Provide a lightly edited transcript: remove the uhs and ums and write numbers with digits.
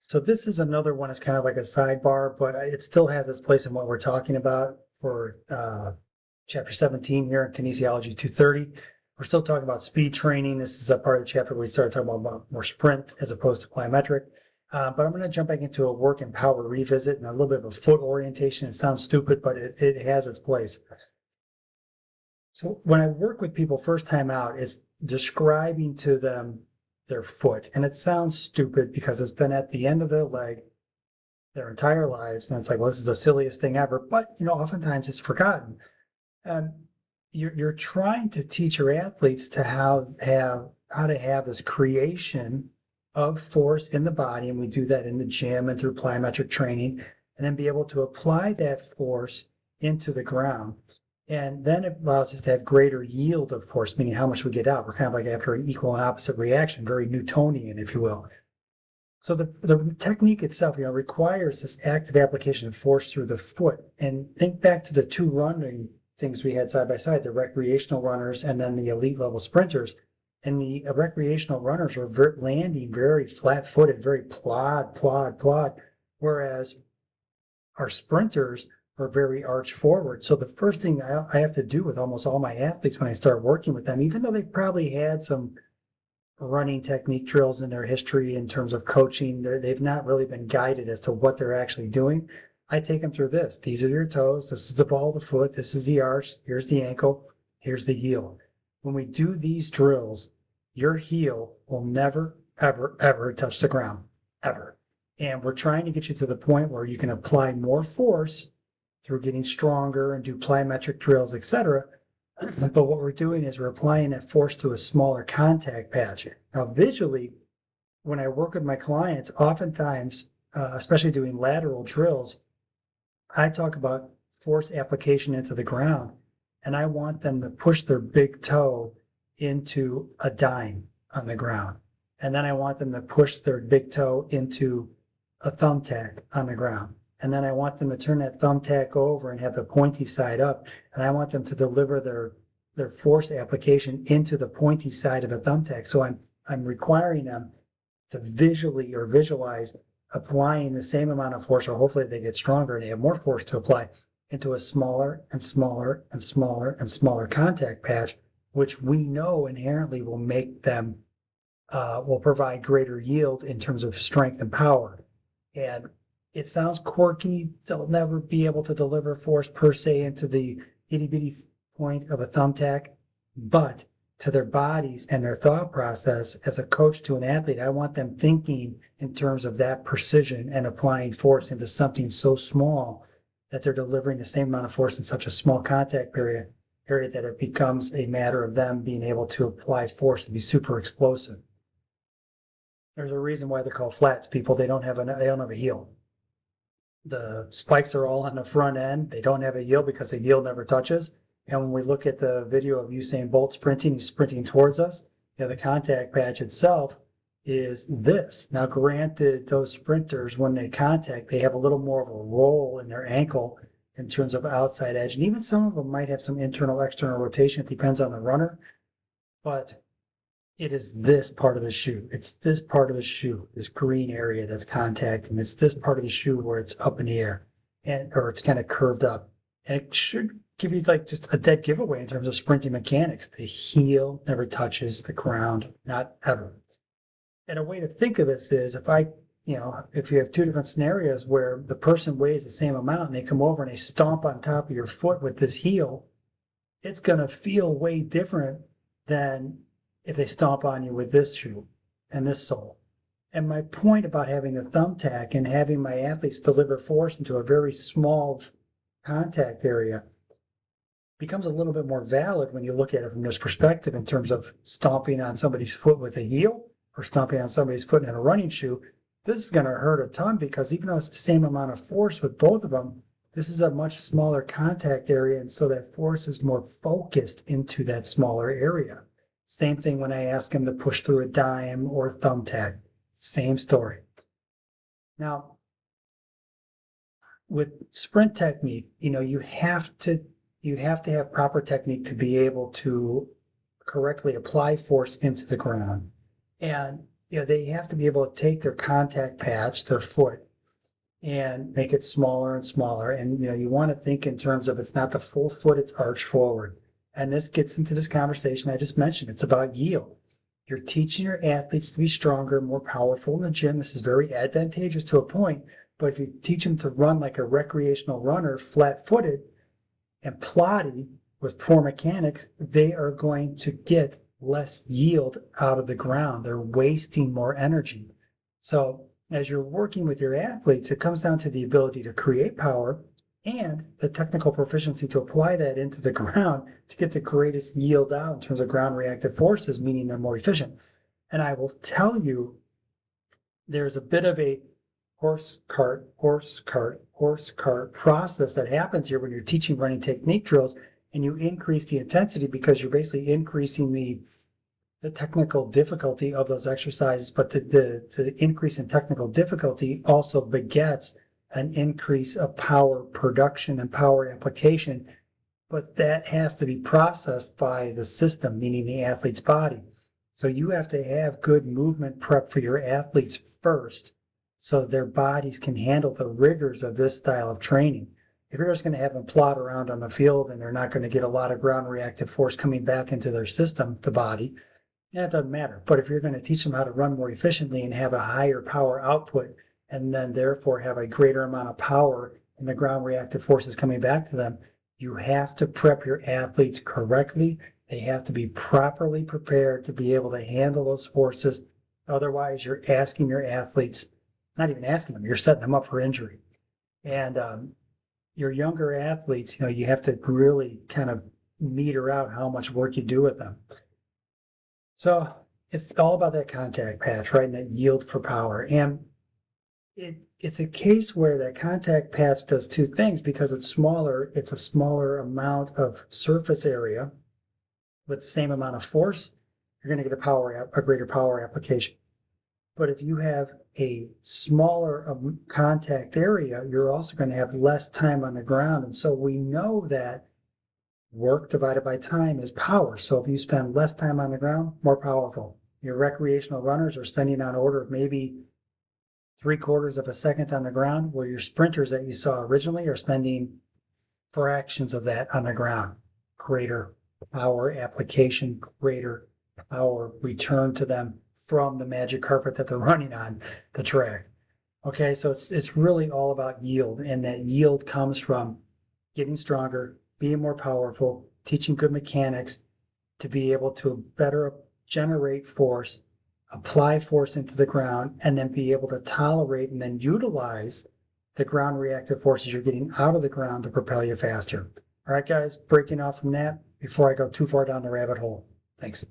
So this is another one. It's kind of like a sidebar, but it still has its place in what we're talking about for chapter 17 here in Kinesiology 230. We're still talking about speed training. This is a part of the chapter where we started talking about more sprint as opposed to plyometric. But I'm going to jump back into a work and power revisit and a little bit of a foot orientation. It sounds stupid, but it has its place. So when I work with people first time out, it's describing to them their foot. And it sounds stupid because it's been at the end of their leg their entire lives. And it's like, well, this is the silliest thing ever. But, oftentimes it's forgotten. And you're trying to teach your athletes to how to have this creation of force in the body. And we do that in the gym and through plyometric training, and then be able to apply that force into the ground. And then it allows us to have greater yield of force, meaning how much we get out. We're kind of like after an equal and opposite reaction, very Newtonian, if you will. So the technique itself, requires this active application of force through the foot. And think back to the two running things we had side by side, the recreational runners and then the elite level sprinters. And the recreational runners are landing very flat-footed, very plod, plod, plod, whereas our sprinters are very arch forward. So the first thing I have to do with almost all my athletes when I start working with them, even though they probably had some running technique drills in their history in terms of coaching, they've not really been guided as to what they're actually doing. I take them through this. These are your toes. This is the ball of the foot. This is the arch. Here's the ankle. Here's the heel. When we do these drills, your heel will never, ever, ever touch the ground, ever. And we're trying to get you to the point where you can apply more force through getting stronger and do plyometric drills, etc. But what we're doing is we're applying that force to a smaller contact patch. Now, visually, when I work with my clients, oftentimes, especially doing lateral drills, I talk about force application into the ground, and I want them to push their big toe into a dime on the ground. And then I want them to push their big toe into a thumbtack on the ground. And then I want them to turn that thumbtack over and have the pointy side up. And I want them to deliver their force application into the pointy side of a thumbtack. So I'm requiring them to visually or visualize applying the same amount of force, or hopefully they get stronger and they have more force to apply into a smaller and smaller and smaller and smaller contact patch, which we know inherently will make them, will provide greater yield in terms of strength and power. And it sounds quirky. They'll never be able to deliver force per se into the itty bitty point of a thumbtack, but to their bodies and their thought process as a coach to an athlete, I want them thinking in terms of that precision and applying force into something so small that they're delivering the same amount of force in such a small contact area that it becomes a matter of them being able to apply force and be super explosive. There's a reason why they're called flats, people. They don't have a heel. The spikes are all on the front end. They don't have a heel because the heel never touches. And when we look at the video of Usain Bolt sprinting, he's sprinting towards us. The contact patch itself is this. Now, granted, those sprinters, when they contact, they have a little more of a roll in their ankle in terms of outside edge. And even some of them might have some internal, external rotation. It depends on the runner. But it is this part of the shoe. It's this part of the shoe, this green area that's contacting. It's this part of the shoe where it's up in the air, or it's kind of curved up. And it should give you like just a dead giveaway in terms of sprinting mechanics. The heel never touches the ground, not ever. And a way to think of this is if you have two different scenarios where the person weighs the same amount and they come over and they stomp on top of your foot with this heel, it's going to feel way different than if they stomp on you with this shoe and this sole. And my point about having the thumbtack and having my athletes deliver force into a very small contact area becomes a little bit more valid when you look at it from this perspective in terms of stomping on somebody's foot with a heel or stomping on somebody's foot in a running shoe. This is going to hurt a ton because even though it's the same amount of force with both of them, this is a much smaller contact area, and so that force is more focused into that smaller area. Same thing when I ask them to push through a dime or a thumbtack. Same story. Now, with sprint technique, you have to have proper technique to be able to correctly apply force into the ground. And they have to be able to take their contact patch, their foot, and make it smaller and smaller. And you want to think in terms of it's not the full foot, it's arched forward. And this gets into this conversation I just mentioned. It's about yield. You're teaching your athletes to be stronger, more powerful in the gym. This is very advantageous to a point. But if you teach them to run like a recreational runner, flat-footed and plotty with poor mechanics, they are going to get less yield out of the ground. They're wasting more energy. So as you're working with your athletes, it comes down to the ability to create power and the technical proficiency to apply that into the ground to get the greatest yield out in terms of ground reactive forces, meaning they're more efficient. And I will tell you, there's a bit of a horse cart process that happens here when you're teaching running technique drills, and you increase the intensity because you're basically increasing the technical difficulty of those exercises. But the increase in technical difficulty also begets an increase of power production and power application, but that has to be processed by the system, meaning the athlete's body. So you have to have good movement prep for your athletes first, so their bodies can handle the rigors of this style of training. If you're just going to have them plot around on the field and they're not going to get a lot of ground reactive force coming back into their system, the body, it doesn't matter. But if you're going to teach them how to run more efficiently and have a higher power output, and then therefore have a greater amount of power and the ground reactive forces coming back to them, you have to prep your athletes correctly. They have to be properly prepared to be able to handle those forces. Otherwise, you're asking your athletes, not even asking them, you're setting them up for injury. And your younger athletes, you have to really kind of meter out how much work you do with them. So it's all about that contact patch, right? And that yield for power. And it's a case where that contact patch does two things. Because it's smaller, it's a smaller amount of surface area with the same amount of force, you're going to get a greater power application. But if you have a smaller contact area, you're also going to have less time on the ground. And so we know that work divided by time is power. So if you spend less time on the ground, more powerful. Your recreational runners are spending on order of maybe 3/4 of a second on the ground, where your sprinters that you saw originally are spending fractions of that on the ground. Greater power application, greater power return to them from the magic carpet that they're running on, the track. Okay, so it's really all about yield, and that yield comes from getting stronger, being more powerful, teaching good mechanics to be able to better generate force, apply force into the ground, and then be able to tolerate and then utilize the ground reactive forces you're getting out of the ground to propel you faster. All right, guys, breaking off from that before I go too far down the rabbit hole. Thanks.